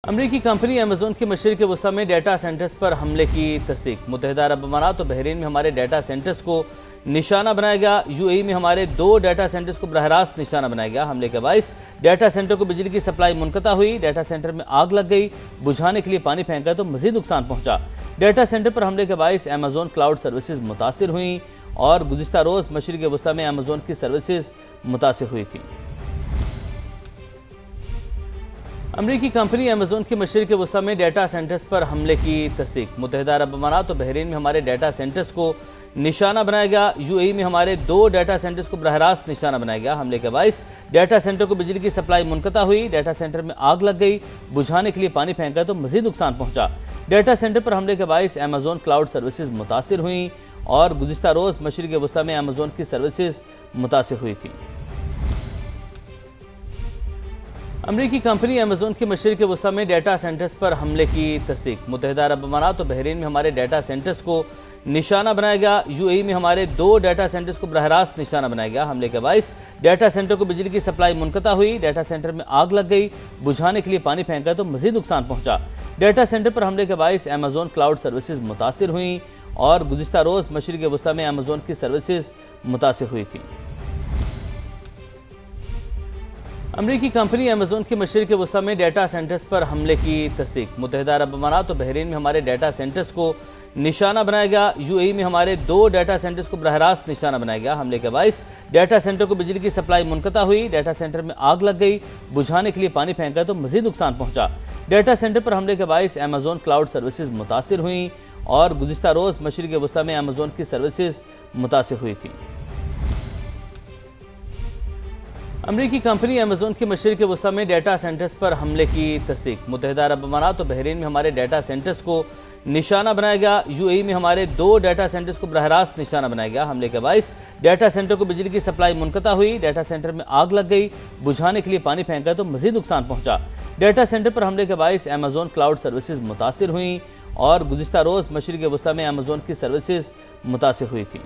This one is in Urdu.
امریکی کمپنی ایمیزون کی مشرق وسطی میں ڈیٹا سینٹرز پر حملے کی تصدیق۔ متحدہ عرب امارات اور بحرین میں ہمارے ڈیٹا سینٹرز کو نشانہ بنایا گیا۔ یو اے ای میں ہمارے 2 ڈیٹا سینٹرز کو براہ راست نشانہ بنایا گیا۔ حملے کے باعث ڈیٹا سینٹر کو بجلی کی سپلائی منقطع ہوئی۔ ڈیٹا سینٹر میں آگ لگ گئی، بجھانے کے لیے پانی پھینکا تو مزید نقصان پہنچا۔ ڈیٹا سینٹر پر حملے کے باعث ایمیزون کلاؤڈ سروسز متاثر ہوئیں اور گزشتہ روز مشرق وسطی میں ایمیزون کی سروسز متاثر ہوئی تھیں۔ امریکی کمپنی ایمیزون کی مشرق وسطی میں ڈیٹا سینٹرز پر حملے کی تصدیق۔ متحدہ عرب امارات اور بحرین میں ہمارے ڈیٹا سینٹرز کو نشانہ بنایا گیا۔ یو اے ای میں ہمارے 2 ڈیٹا سینٹرز کو براہ راست نشانہ بنایا گیا۔ حملے کے باعث ڈیٹا سینٹر کو بجلی کی سپلائی منقطع ہوئی۔ ڈیٹا سینٹر میں آگ لگ گئی، بجھانے کے لیے پانی پھینکا تو مزید نقصان پہنچا۔ ڈیٹا سینٹر پر حملے کے باعث ایمیزون کلاؤڈ سروسز متاثر ہوئیں اور گزشتہ روز مشرق وسطی میں ایمیزون کی سروسز متاثر ہوئی تھیں۔ امریکی کمپنی ایمیزون کی مشرق وسطی میں ڈیٹا سینٹرز پر حملے کی تصدیق۔ متحدہ عرب امارات اور بحرین میں ہمارے ڈیٹا سینٹرز کو نشانہ بنایا گیا۔ یو اے ای میں ہمارے 2 ڈیٹا سینٹرز کو براہ راست نشانہ بنایا گیا۔ حملے کے باعث ڈیٹا سینٹر کو بجلی کی سپلائی منقطع ہوئی۔ ڈیٹا سینٹر میں آگ لگ گئی، بجھانے کے لیے پانی پھینکا تو مزید نقصان پہنچا۔ ڈیٹا سینٹر پر حملے کے باعث ایمیزون کلاؤڈ سروسز متاثر ہوئیں اور گزشتہ روز مشرق وسطی میں ایمیزون کی سروسز متاثر ہوئی تھیں۔ امریکی کمپنی ایمیزون کی مشرق وسطی میں ڈیٹا سینٹرز پر حملے کی تصدیق۔ متحدہ عرب امارات اور بحرین میں ہمارے ڈیٹا سینٹرز کو نشانہ بنایا گیا۔ یو اے ای میں ہمارے 2 ڈیٹا سینٹرز کو براہ راست نشانہ بنایا گیا۔ حملے کے باعث ڈیٹا سینٹر کو بجلی کی سپلائی منقطع ہوئی۔ ڈیٹا سینٹر میں آگ لگ گئی، بجھانے کے لیے پانی پھینکا تو مزید نقصان پہنچا۔ ڈیٹا سینٹر پر حملے کے باعث ایمیزون کلاؤڈ سروسز متاثر ہوئیں اور گزشتہ روز مشرق وسطی میں ایمیزون کی سروسز متاثر ہوئی تھیں۔ امریکی کمپنی ایمیزون کی مشرق وسطی میں ڈیٹا سینٹرز پر حملے کی تصدیق۔ متحدہ عرب امارات اور بحرین میں ہمارے ڈیٹا سینٹرز کو نشانہ بنایا گیا۔ یو اے ای میں ہمارے 2 ڈیٹا سینٹرز کو براہ راست نشانہ بنایا گیا۔ حملے کے باعث ڈیٹا سینٹر کو بجلی کی سپلائی منقطع ہوئی۔ ڈیٹا سینٹر میں آگ لگ گئی، بجھانے کے لیے پانی پھینکا تو مزید نقصان پہنچا۔ ڈیٹا سینٹر پر حملے کے باعث ایمیزون کلاؤڈ سروسز متاثر ہوئیں اور گزشتہ روز مشرق وسطی میں ایمیزون کی سروسز متاثر ہوئی تھیں۔